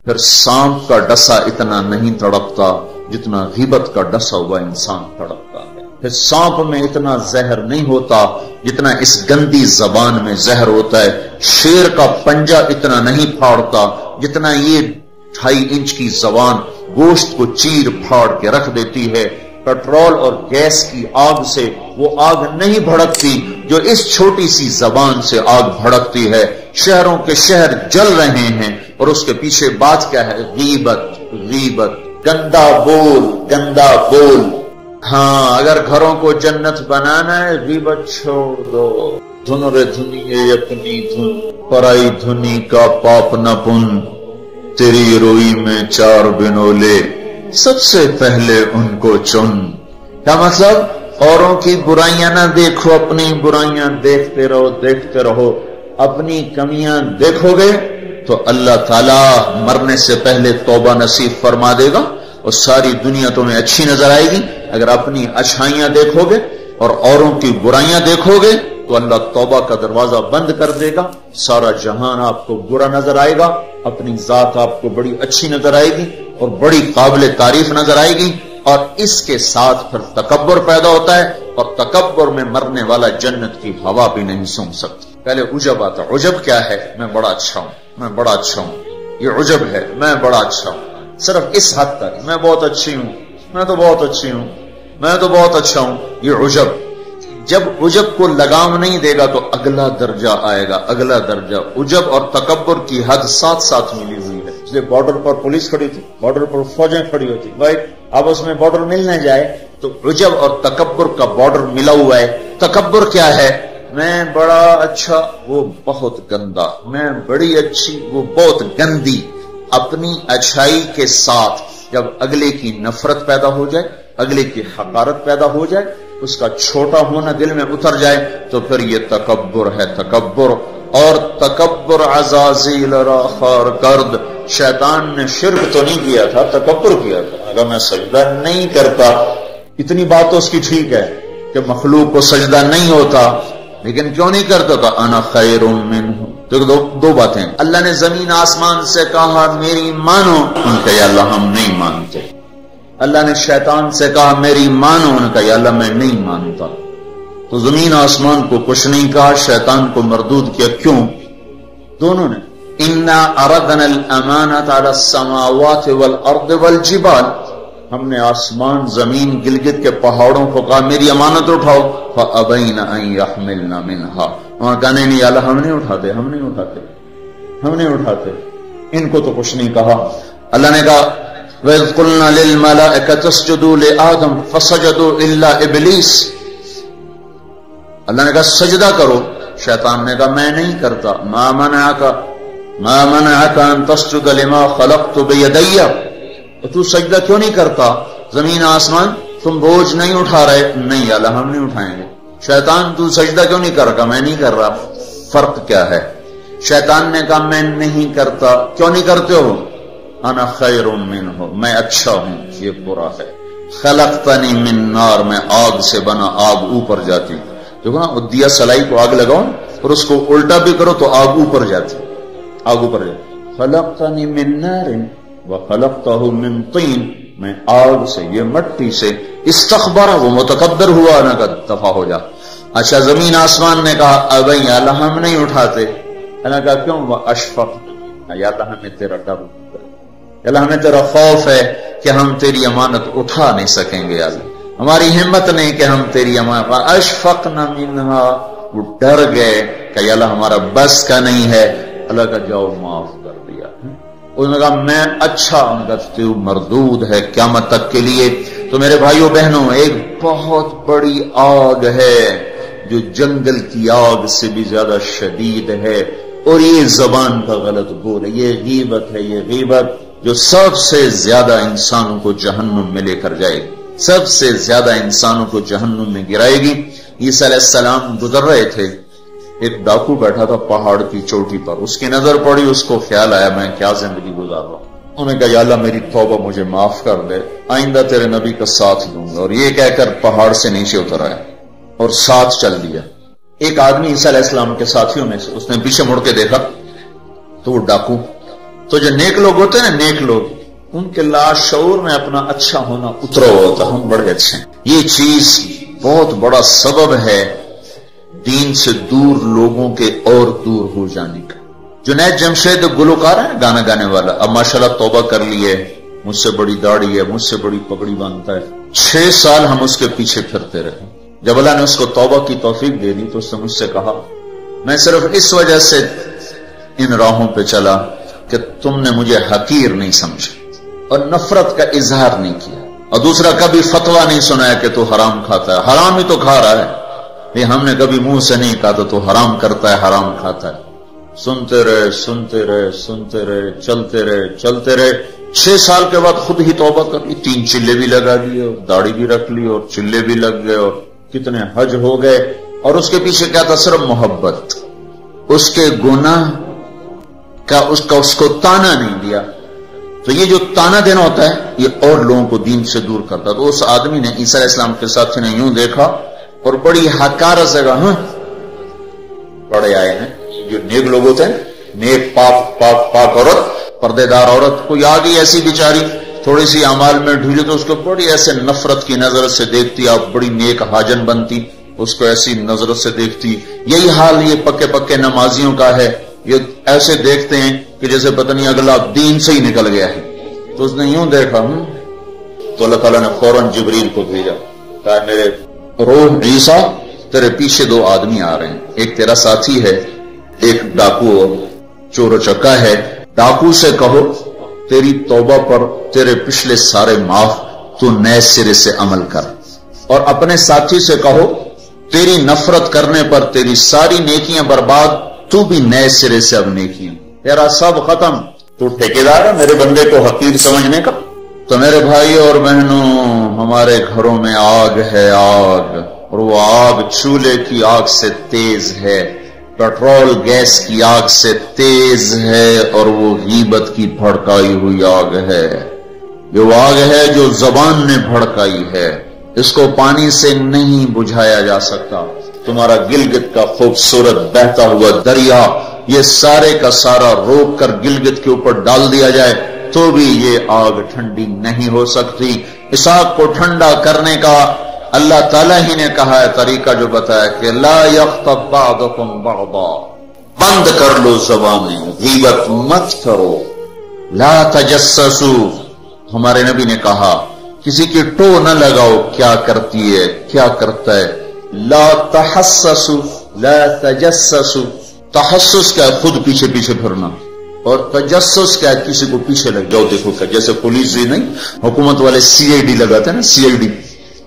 پھر سانپ کا ڈسا اتنا نہیں تڑپتا جتنا غیبت کا ڈسا ہوا انسان تڑپتا ہے. پھر سانپ میں اتنا زہر نہیں ہوتا جتنا اس گندی زبان میں زہر ہوتا ہے. شیر کا پنجہ اتنا نہیں پھاڑتا جتنا یہ 2.5 انچ کی زبان گوشت کو چیر پھاڑ کے رکھ دیتی ہے. پیٹرول اور گیس کی آگ سے وہ آگ نہیں بھڑکتی جو اس چھوٹی سی زبان سے آگ بھڑکتی ہے. شہروں کے شہر جل رہے ہیں اور اس کے پیچھے بات کیا ہے؟ غیبت. غیبت، گندا بول، گندا بول. ہاں اگر گھروں کو جنت بنانا ہے غیبت چھوڑ دو. دھن رے دھنیے اپنی دھن، پرائی دھنی کا پاپ نہ پن. تیری روئی میں 4 بنولے، سب سے پہلے ان کو چن. کیا مطلب؟ اوروں کی برائیاں نہ دیکھو، اپنی برائیاں دیکھتے رہو، دیکھتے رہو. اپنی کمیاں دیکھو گے تو اللہ تعالیٰ مرنے سے پہلے توبہ نصیب فرما دے گا اور ساری دنیا تمہیں اچھی نظر آئے گی. اگر اپنی اچھائیاں دیکھو گے اور اوروں کی برائیاں دیکھو گے تو اللہ توبہ کا دروازہ بند کر دے گا. سارا جہان آپ کو برا نظر آئے گا، اپنی ذات آپ کو بڑی اچھی نظر آئے گی اور بڑی قابل تعریف نظر آئے گی. اور اس کے ساتھ پھر تکبر پیدا ہوتا ہے اور تکبر میں مرنے والا جنت کی ہوا بھی نہیں سونگھ سکتی. پہلے عجب آتا. عجب کیا ہے؟ میں بڑا اچھا ہوں، میں بڑا اچھا ہوں. یہ عجب ہے، میں بڑا اچھا ہوں. صرف اس حد تک میں بہت اچھی ہوں، میں تو بہت اچھی ہوں، میں تو بہت اچھا ہوں. یہ عجب. جب عجب کو لگام نہیں دے گا تو اگلا درجہ آئے گا، اگلا درجہ. عجب اور تکبر کی حد ساتھ ساتھ ملی ہوئی ہے. اس لیے بارڈر پر پولیس کھڑی تھی، بارڈر پر فوجیں کھڑی ہوتی. بھائی آپس میں بارڈر مل نہ جائے تو عجب اور تکبر کا بارڈر ملا ہوا ہے. تکبر کیا ہے؟ میں بڑا اچھا، وہ بہت گندا. میں بڑی اچھی، وہ بہت گندی. اپنی اچھائی کے ساتھ جب اگلے کی نفرت پیدا ہو جائے، اگلے کی حقارت پیدا ہو جائے، اس کا چھوٹا ہونا دل میں اتر جائے تو پھر یہ تکبر ہے. تکبر. اور تکبر عزازیل را خار کرد. شیطان نے شرک تو نہیں کیا تھا، تکبر کیا تھا. اگر میں سجدہ نہیں کرتا، اتنی بات تو اس کی ٹھیک ہے کہ مخلوق کو سجدہ نہیں ہوتا، لیکن کیوں نہیں کرتا تھا؟ انا خیر منہ. تو دو باتیں. اللہ نے زمین آسمان سے کہا میری مانو، ان کا یا اللہ ہم نہیں مانتے. اللہ نے شیطان سے کہا میری مانو، ان کا یا اللہ میں نہیں مانتا. تو زمین آسمان کو کچھ نہیں کہا، شیطان کو مردود کیا. کیوں؟ دونوں نے. انا اردنا الامانۃ علی السماوات والارض والجبال. ہم نے آسمان، زمین، گلگت کے پہاڑوں کو کہا میری امانت اٹھاؤ. فابین ان یحملن منها. وہاں کہنے نہیں اللہ ہم نہیں اٹھاتے، ہم نہیں اٹھاتے، ہم نہیں اٹھاتے. ان کو تو کچھ نہیں کہا. اللہ نے کہا وَإِذْ قُلْنَا لِلْمَلَائِكَةِ اسْجُدُوا لِآدَمَ فَسَجَدُوا إِلَّا إِبْلِيسَ. اللہ نے کہا سجدہ کرو. شیطان نے کہا میں نہیں کرتا. مَا مَنَعَكَ أَن تَسْجُدَ لِمَا خَلَقْتُ بِيَدَيَّ. تو سجدہ کیوں نہیں کرتا؟ زمین آسمان تم بوجھ نہیں اٹھا رہے. نہیں اللہ ہم نہیں اٹھائیں گے. شیطان تو سجدہ کیوں نہیں کر رہا؟ میں نہیں کر رہا. فرق کیا ہے؟ شیطان نے کہا میں نہیں کرتا. کیوں نہیں کرتے ہو؟ انا خیر منہ، میں اچھا ہوں، یہ برا ہے. خلقتنی من نار، میں آگ سے بنا، آگ اوپر جاتی. دیکھو نا دیا سلائی کو آگ لگاؤ اور اس کو الٹا بھی کرو تو آگ اوپر جاتی، آگ اوپر جاتی. خلقتنی من نار وخلقتہ من طین. میں آگ سے، یہ مٹی سے. استخبارہ، وہ متکبر ہوا نہ کہ دفع ہو جا. اچھا زمین آسمان نے کہا ابھی اللہ ہم نہیں اٹھاتے. اللہ کہا کیوں؟ وہ اشفق، یا اللہ ہمیں تیرا ڈر، اللہ ہمیں تیرا خوف ہے کہ ہم تیری امانت اٹھا نہیں سکیں گے. اللہ ہماری ہمت نہیں کہ ہم تیری امانت. اشفقنا منہا، وہ ڈر گئے کہ اللہ ہمارا بس کا نہیں ہے. اللہ کا جاؤ معاف کر دیا. انہوں نے کہا میں اچھا ہوں، مردود ہے قیامت تک کے لیے. تو میرے بھائیوں بہنوں، ایک بہت بڑی آگ ہے جو جنگل کی آگ سے بھی زیادہ شدید ہے، اور یہ زبان کا غلط بول ہے. یہ غیبت ہے. یہ غیبت جو سب سے زیادہ انسانوں کو جہنم میں لے کر جائے گی، سب سے زیادہ انسانوں کو جہنم میں گرائے گی. عیسیٰ علیہ السلام گزر رہے تھے، ایک ڈاکو بیٹھا تھا پہاڑ کی چوٹی پر. اس کی نظر پڑی، اس کو خیال آیا میں کیا زندگی گزار رہا ہوں. انہوں نے کہا یا اللہ میری توبہ مجھے معاف کر دے، آئندہ تیرے نبی کا ساتھ دوں گا. اور یہ کہہ کر پہاڑ سے نیچے اتر آیا اور ساتھ چل دیا. ایک آدمی عیسیٰ علیہ السلام کے ساتھیوں میں سے، اس نے پیچھے مڑ کے دیکھا تو وہ ڈاکو تو جو نیک لوگ ہوتے ہیں نا، نیک لوگ، ان کے لاشعور میں اپنا اچھا ہونا اترا ہوتا، ہم بڑے اچھے ہیں. یہ چیز بہت بڑا سبب ہے دین سے دور لوگوں کے اور دور ہو جانے کا. جنید جمشید گلوکار ہے گانا گانے والا، اب ماشاءاللہ توبہ کر لی ہے، مجھ سے بڑی داڑھی ہے، مجھ سے بڑی پگڑی باندھتا ہے. 6 سال ہم اس کے پیچھے پھرتے رہے. جب اللہ نے اس کو توبہ کی توفیق دے دی تو اس نے مجھ سے کہا میں صرف اس وجہ سے ان راہوں پہ چلا کہ تم نے مجھے حقیر نہیں سمجھا اور نفرت کا اظہار نہیں کیا، اور دوسرا کبھی فتویٰ نہیں سنایا کہ تو حرام کھاتا ہے. حرام ہی تو کھا رہا ہے، یہ ہم نے کبھی منہ سے نہیں کہا تو حرام کرتا ہے، حرام کھاتا ہے. سنتے رہے سنتے رہے سنتے رہے، چلتے رہے چلتے رہے. 6 سال کے بعد خود ہی توبہ کر لی، 3 چلے بھی لگا دیے اور داڑھی بھی رکھ لی اور چلے بھی لگ گئے اور کتنے حج ہو گئے. اور اس کے پیچھے کیا تھا؟ صرف محبت. اس کے گناہ کا اس کو تانا نہیں دیا. تو یہ جو تانا دینا ہوتا ہے یہ اور لوگوں کو دین سے دور کرتا. تو اس آدمی نے عیسیٰ علیہ السلام کے ساتھی نے یوں دیکھا اور بڑی حقارت سے کہا ہاں پڑے آئے ہیں جو نیک لوگ ہوتے ہیں، نیک پاک عورت، پردے دار عورت، کوئی آ گئی ایسی بیچاری تھوڑی سی اعمال میں ڈھیلی تو اس کو بڑی ایسے نفرت کی نظر سے دیکھتی، آپ بڑی نیک حاجن بنتی، اس کو ایسی نظر سے دیکھتی. یہی حال یہ پکے نمازیوں کا ہے، یہ ایسے دیکھتے ہیں کہ جیسے پتہ نہیں اگلا دین سے ہی نکل گیا ہے. تو اس نے یوں دیکھا تو اللہ تعالیٰ نے فوراً جبریل کو بھیجا، کہا میرے روح عیسیٰ تیرے پیچھے 2 آدمی آ رہے ہیں، ایک تیرا ساتھی ہے، ایک ڈاکو چور و چکا ہے. ڈاکو سے کہو تیری توبہ پر تیرے پچھلے سارے معاف، تو نئے سرے سے عمل کر. اور اپنے ساتھی سے کہو تیری نفرت کرنے پر تیری ساری نیکیاں برباد، تو بھی نئے سرے سے اب نیکیاں، تیرا سب ختم. تو ٹھیکیدار ہے میرے بندے کو حقیر سمجھنے کا. تو میرے بھائی اور بہنوں، ہمارے گھروں میں آگ ہے، آگ، اور وہ آگ چولہے کی آگ سے تیز ہے، پیٹرول گیس کی آگ سے تیز ہے، اور وہ غیبت کی بھڑکائی ہوئی آگ ہے. یہ وہ آگ ہے جو زبان نے بھڑکائی ہے، اس کو پانی سے نہیں بجھایا جا سکتا. تمہارا گلگت کا خوبصورت بہتا ہوا دریا یہ سارے کا سارا روک کر گلگت کے اوپر ڈال دیا جائے تو بھی یہ آگ ٹھنڈی نہیں ہو سکتی. اس آگ کو ٹھنڈا کرنے کا اللہ تعالیٰ ہی نے کہا ہے طریقہ، جو بتایا کہ لا یغتب بعضکم بعضا، بند کر لو زبانیں، غیبت مت کرو. لا تجسسوا، ہمارے نبی نے کہا کسی کی ٹو نہ لگاؤ کیا کرتی ہے کیا کرتا ہے. لا تحسسوا لا تجسسوا، تحسس کیا ہے؟ خود پیچھے پھرنا، اور تجسس کیا ہے؟ کسی کو پیچھے لگ جاؤ دیکھو کیا. جیسے پولیس ہی نہیں، حکومت والے CID لگاتے ہیں نا، CID،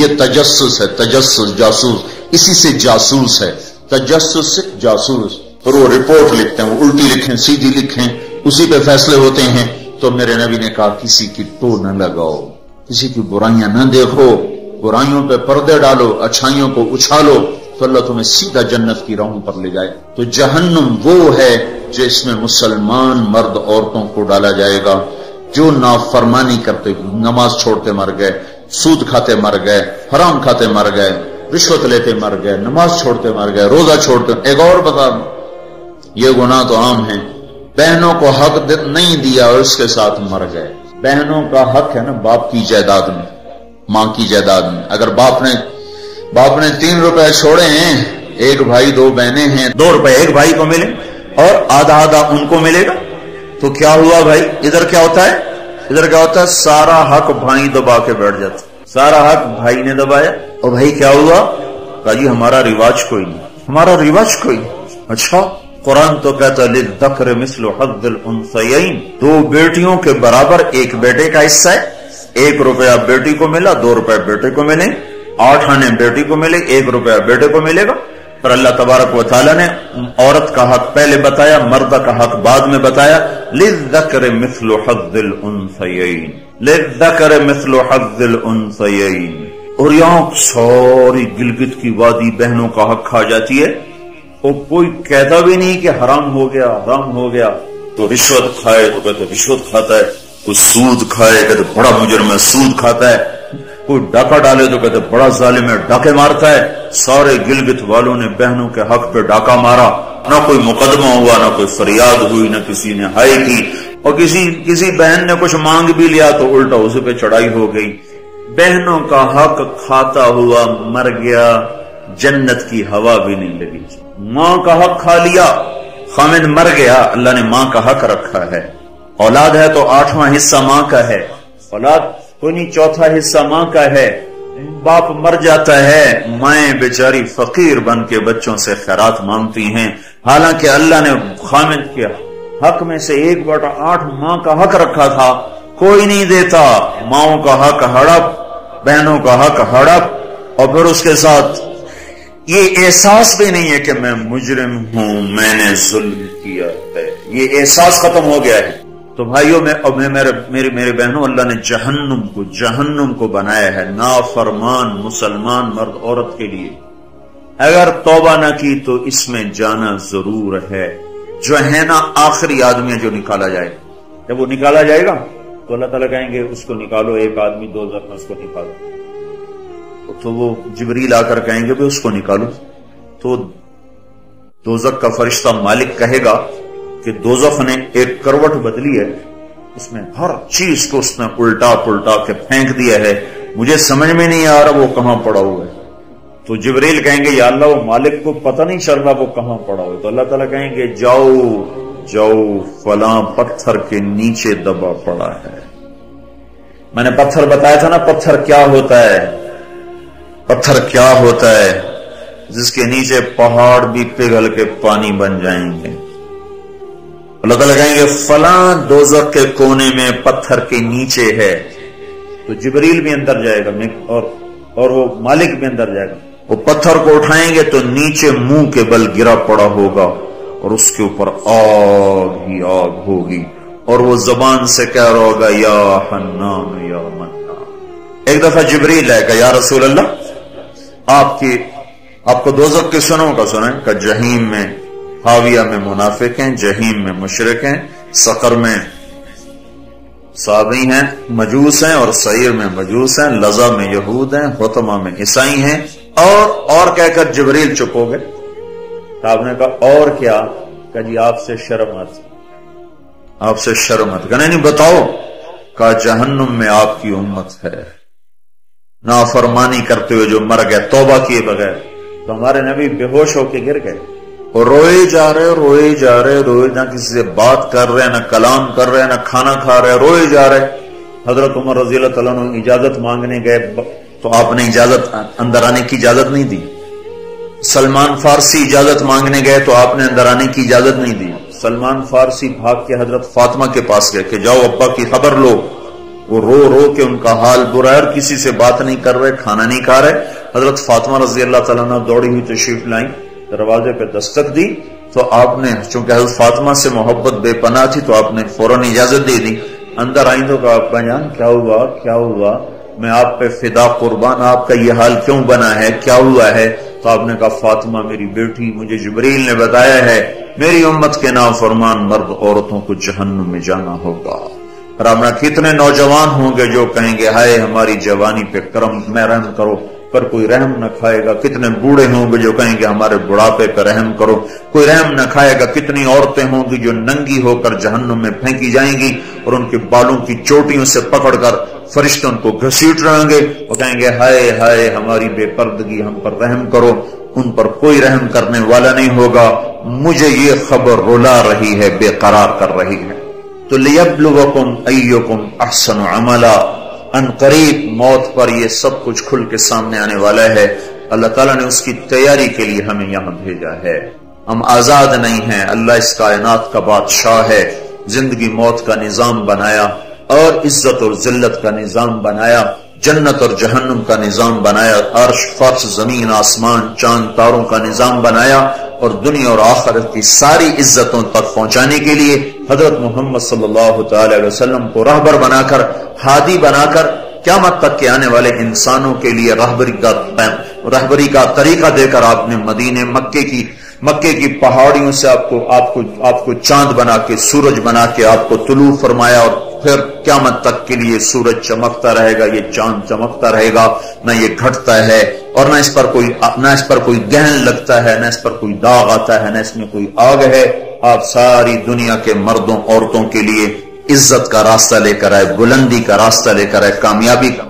یہ تجسس ہے. تجسس جاسوس، اسی سے جاسوس ہے، تجسس سے جاسوس. اور وہ رپورٹ لکھتے ہیں، وہ الٹی لکھیں سیدھی لکھیں، اسی پہ فیصلے ہوتے ہیں. تو میرے نبی نے کہا کسی کی ٹو نہ لگاؤ، کسی کی برائیاں نہ دیکھو، برائیوں پہ پردے ڈالو، اچھائیوں کو اچھالو، تو اللہ تمہیں سیدھا جنت کی راہوں پر لے جائے. تو جہنم وہ ہے جس میں مسلمان مرد عورتوں کو ڈالا جائے گا جو نافرمانی کرتے، نماز چھوڑتے مر گئے، سود کھاتے مر گئے، حرام کھاتے مر گئے، رشوت لیتے مر گئے، نماز چھوڑتے مر گئے، روزہ چھوڑتے. ایک اور بتا دوں، یہ گناہ تو عام ہے، بہنوں کو حق نہیں دیا اور اس کے ساتھ مر گئے. بہنوں کا حق ہے نا باپ کی جائیداد میں، ماں کی جائیداد میں. اگر باپ نے 3 روپے چھوڑے ہیں، ایک بھائی 2 بہنیں ہیں، 2 روپے ایک بھائی کو ملے اور آدھا ان کو ملے گا، تو کیا ہوا بھائی؟ ادھر کیا ہوتا ہے؟ سارا حق بھائی دبا کے بیٹھ جاتا، سارا حق بھائی نے دبایا. اور بھائی کیا ہوا؟ کہا جی ہمارا رواج کوئی نہیں. اچھا قرآن تو کہتا ہے للذکر مثل حظ الانثیین، 2 بیٹیوں کے برابر ایک بیٹے کا حصہ ہے. 1 روپیہ بیٹی کو ملا، 2 روپے بیٹے کو ملے، 8 آنے بیٹی کو ملے، 1 روپیہ بیٹے کو ملے گا. پر اللہ تبارک و تعالیٰ نے عورت کا حق پہلے بتایا، مرد کا حق بعد میں بتایا. للذکر مثل حظ الانثیین، للذکر مثل حظ الانثیین. اور یہاں ساری گلگت کی وادی بہنوں کا حق کھا جاتی ہے، اور کوئی کہتا بھی نہیں کہ حرام ہو گیا. تو رشوت کھائے تو کہتے رشوت کھاتا ہے، کوئی سود کھائے کہتے بڑا مجرم ہے سود کھاتا ہے، کوئی ڈاکہ ڈالے تو کہتے بڑا ظالم ہے ڈاکے مارتا ہے. سارے گلگت والوں نے بہنوں کے حق پہ ڈاکہ مارا، نہ کوئی مقدمہ ہوا، نہ کوئی فریاد ہوئی، نہ کسی نے ہائے کی. اور کسی بہن نے کچھ مانگ بھی لیا تو الٹا اسے پہ چڑھائی ہو گئی. بہنوں کا حق کھاتا ہوا مر گیا، جنت کی ہوا بھی نہیں لگی. ماں کا حق کھا لیا، خامد مر گیا، اللہ نے ماں کا حق رکھا ہے. اولاد ہے تو 8واں حصہ ماں کا ہے، اولاد کوئی نہیں 4تھا حصہ ماں کا ہے. باپ مر جاتا ہے، مائیں بیچاری فقیر بن کے بچوں سے خیرات مانگتی ہیں، حالانکہ اللہ نے خامد کے حق میں سے 1/8 ماں کا حق رکھا تھا، کوئی نہیں دیتا. ماؤں کا حق ہڑپ، بہنوں کا حق ہڑپ، اور پھر اس کے ساتھ یہ احساس بھی نہیں ہے کہ میں مجرم ہوں، میں نے ظلم کیا ہے، یہ احساس ختم ہو گیا ہے. تو بھائیوں میرے بہنوں، اللہ نے جہنم کو بنایا ہے نافرمان مسلمان مرد عورت کے لیے. اگر توبہ نہ کی تو اس میں جانا ضرور ہے. جو ہے نا آخری آدمی ہے جو نکالا جائے، جب وہ نکالا جائے گا تو اللہ تعالیٰ کہیں گے اس کو نکالو، ایک آدمی دوزخ میں اس کو نکالو. تو وہ جبریل آ کر کہیں گے بھی اس کو نکالو. تو دوزخ کا فرشتہ مالک کہے گا کہ دوزخ نے ایک کروٹ بدلی ہے، اس میں ہر چیز کو اس نے الٹا پلٹا کے پھینک دیا ہے، مجھے سمجھ میں نہیں آ رہا وہ کہاں پڑا ہوا ہے. تو جبریل کہیں گے یا اللہ وہ مالک کو پتہ نہیں چل رہا وہ کہاں پڑا ہوا ہے. تو اللہ تعالیٰ کہیں گے جاؤ فلاں پتھر کے نیچے دبا پڑا ہے. میں نے پتھر بتایا تھا نا، پتھر کیا ہوتا ہے، پتھر کیا ہوتا ہے جس کے نیچے پہاڑ بھی پگھل کے پانی بن جائیں گے. اللہ تعالیٰ کہیں گے فلاں دوزخ کے کونے میں پتھر کے نیچے ہے. تو جبریل بھی اندر جائے گا اور وہ مالک بھی اندر جائے گا. وہ پتھر کو اٹھائیں گے تو نیچے منہ کے بل گرا پڑا ہوگا اور اس کے اوپر آگ ہی آگ ہوگی، اور وہ زبان سے کہہ رہا ہوگا یا حنان یا منان. ایک دفعہ جبریل آئے گا یا رسول اللہ آپ کو دوزخ کے سنوں کا سنیں کہ جہیم میں حاویہ میں منافق ہیں، جہیم میں مشرک ہیں، سقر میں صابی ہیں مجوس ہیں، اور سعیر میں مجوس ہیں، لظہ میں یہود ہیں، حطمہ میں عیسائی ہیں. اور کہہ کر جبریل چپ ہو گئے. تو آپ نے کہا اور کیا؟ کہ جی آپ سے شرمت کہنے نہیں بتاؤ. کہا جہنم میں آپ کی امت ہے، نافرمانی کرتے ہوئے جو مر گئے توبہ کیے بغیر. تو ہمارے نبی بے ہوش ہو کے گر گئے اور روئے جا رہے، نہ کسی سے بات کر رہے، نہ کلام کر رہے، نہ کھانا کھا رہے، روئے جا رہے. حضرت عمر رضی اللہ تعالیٰ عنہ اجازت مانگنے گئے تو آپ نے اندر آنے کی اجازت نہیں دی. سلمان فارسی اجازت مانگنے گئے تو آپ نے اندر آنے کی اجازت نہیں دی. سلمان فارسی بھاگ کے حضرت فاطمہ کے پاس گئے کہ جاؤ ابا کی خبر لو. وہ رو کے ان کا حال برا ہے اور کسی سے بات نہیں کر رہے، کھانا نہیں کھا رہے. حضرت فاطمہ رضی اللہ تعالیٰ عنہ دوڑی ہوئی تشریف لائیں، دروازے پہ دستک دی تو آپ نے، چونکہ حضرت فاطمہ سے محبت بے پناہ تھی تو آپ نے فوراً اجازت دے دی. اندر آئیں تو کہا ابا جان کیا ہوا، میں آپ پہ فدا قربان، آپ کا یہ حال کیوں بنا ہے، کیا ہوا ہے؟ تو آپ نے کہا فاطمہ میری بیٹی، مجھے جبریل نے بتایا ہے میری امت کے نافرمان مرد عورتوں کو جہنم میں جانا ہوگا. رامنا کتنے نوجوان ہوں گے جو کہیں گے ہائے ہماری جوانی پہ کرم میں رحم کرو، پر کوئی رحم نہ کھائے گا. کتنے بوڑھے ہوں گے جو کہیں گے ہمارے بڑھاپے پہ رحم کرو، کوئی رحم نہ کھائے گا. کتنی عورتیں ہوں گی جو ننگی ہو کر جہنم میں پھینکی جائیں گی اور ان کے بالوں کی چوٹیوں سے پکڑ کر فرشتے ان کو گھسیٹ رہیں گے اور کہیں گے ہائے ہماری بے پردگی، ہم پر رحم کرو. ان پر کوئی رحم کرنے والا نہیں ہوگا. مجھے یہ خبر رلا رہی ہے، بے قرار کر رہی ہے. تو لیبلوکم ایکم احسن عملا، ان قریب موت پر یہ سب کچھ کھل کے سامنے آنے والا ہے. اللہ تعالیٰ نے اس کی تیاری کے لیے ہمیں یہاں بھیجا ہے. ہم آزاد نہیں ہیں، اللہ اس کائنات کا بادشاہ ہے. زندگی موت کا نظام بنایا اور عزت اور ذلت کا نظام بنایا، جنت اور جہنم کا نظام بنایا، عرش فرش زمین آسمان چاند تاروں کا نظام بنایا، اور دنیا اور آخرت کی ساری عزتوں تک پہنچانے کے لیے حضرت محمد صلی اللہ تعالی علیہ وسلم کو رہبر بنا کر، ہادی بنا کر قیامت تک کے آنے والے انسانوں کے لیے رہبری کا طریقہ دے کر آپ نے مدینے مکے کی پہاڑیوں سے آپ کو چاند بنا کے، سورج بنا کے آپ کو طلوع فرمایا. اور پھر قیامت تک کے لیے سورج چمکتا رہے گا، یہ چاند چمکتا رہے گا، نہ یہ گھٹتا ہے اور نہ اس پر کوئی گہن لگتا ہے، نہ اس پر کوئی داغ آتا ہے، نہ اس میں کوئی آگ ہے. آپ ساری دنیا کے مردوں عورتوں کے لیے عزت کا راستہ لے کر آئے، بلندی کا راستہ لے کر آئے، کامیابی کا